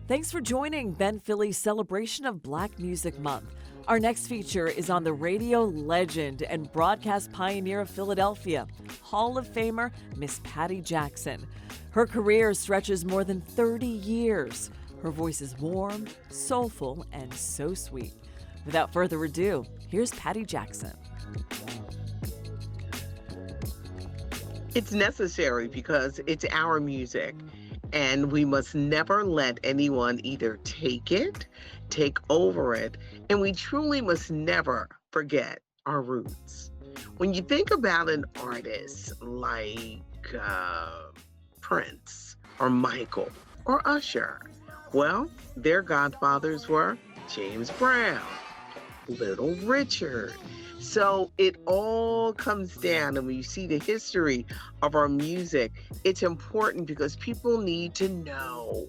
Thanks for joining Ben Philly's celebration of Black Music Month. Our next feature is on the radio legend and broadcast pioneer of Philadelphia, Hall of Famer Miss Patty Jackson. Her career stretches more than 30 years. Her voice is warm, soulful, and so sweet. Without further ado, here's Patty Jackson. It's necessary because it's our music. And we must never let anyone either take it, take over it, and we truly must never forget our roots. When you think about an artist like Prince or Michael or Usher, well, their godfathers were James Brown, Little Richard. So it all comes down, and when you see the history of our music, it's important because people need to know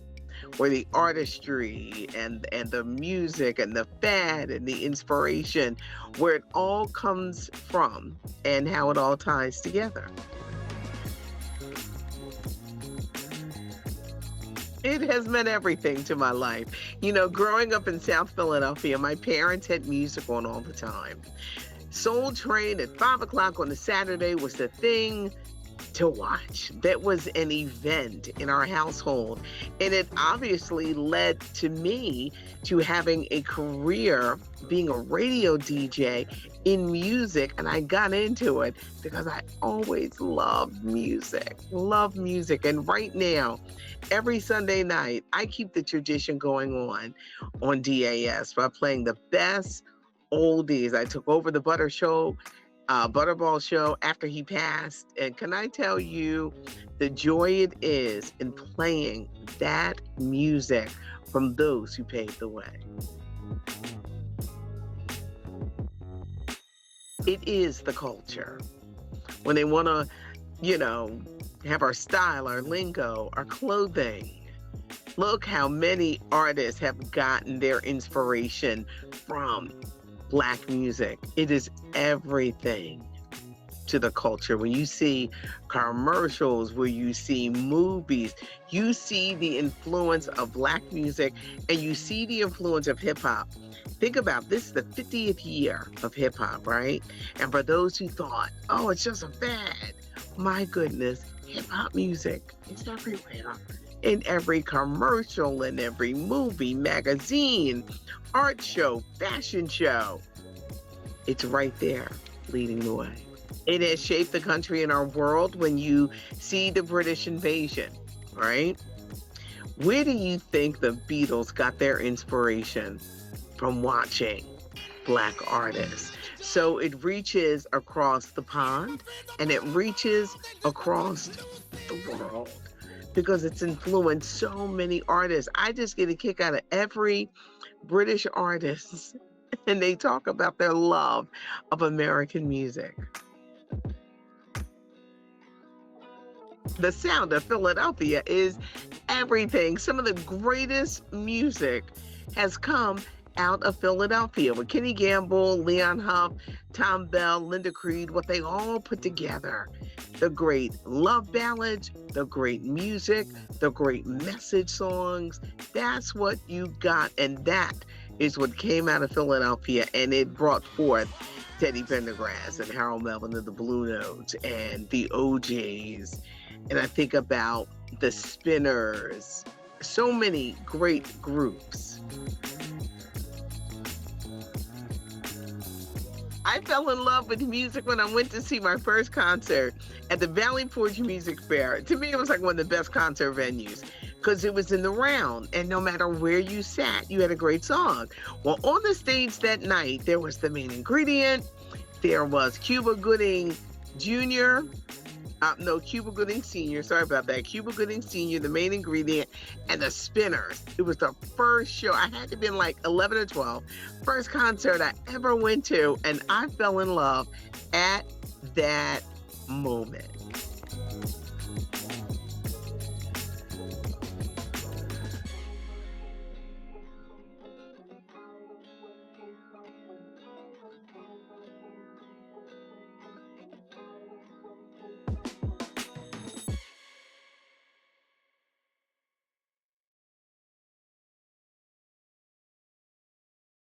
where the artistry and the music and the fad and the inspiration, where it all comes from and how it all ties together. It has meant everything to my life. You know, growing up in South Philadelphia, my parents had music on all the time. Soul Train at 5 o'clock on a Saturday was the thing to watch. That was an event in our household. And it obviously led to me to having a career being a radio DJ in music. And I got into it because I always loved music. And right now, every Sunday night, I keep the tradition going on DAS by playing the best oldies. I took over the Butterball show after he passed. And can I tell you the joy it is in playing that music from those who paved the way? It is the culture. When they want to, have our style, our lingo, our clothing. Look how many artists have gotten their inspiration from Black music. It is everything to the culture. When you see commercials, where you see movies, you see the influence of Black music and you see the influence of hip hop. Think about this, the 50th year of hip hop, right? And for those who thought, oh, it's just a fad, my goodness, hip hop music is everywhere. In every commercial, in every movie, magazine, art show, fashion show. It's right there, leading the way. It has shaped the country and our world when you see the British invasion, right? Where do you think the Beatles got their inspiration? From watching Black artists. So it reaches across the pond and it reaches across the world, because it's influenced so many artists. I just get a kick out of every British artist, and they talk about their love of American music. The sound of Philadelphia is everything. Some of the greatest music has come out of Philadelphia, with Kenny Gamble, Leon Huff, Tom Bell, Linda Creed, what they all put together. The great love ballads, the great music, the great message songs. That's what you got, and that is what came out of Philadelphia, and it brought forth Teddy Pendergrass and Harold Melvin and the Blue Notes and the OJs. And I think about the Spinners, so many great groups. I fell in love with music when I went to see my first concert at the Valley Forge Music Fair. To me, it was like one of the best concert venues because it was in the round, and no matter where you sat, you had a great song. Well, on the stage that night, there was The Main Ingredient, there was Cuba Gooding Jr., Cuba Gooding Sr., sorry about that, Cuba Gooding Sr., The Main Ingredient, and the Spinners. It was the first show. I had to have been like 11 or 12. First concert I ever went to, and I fell in love at that moment.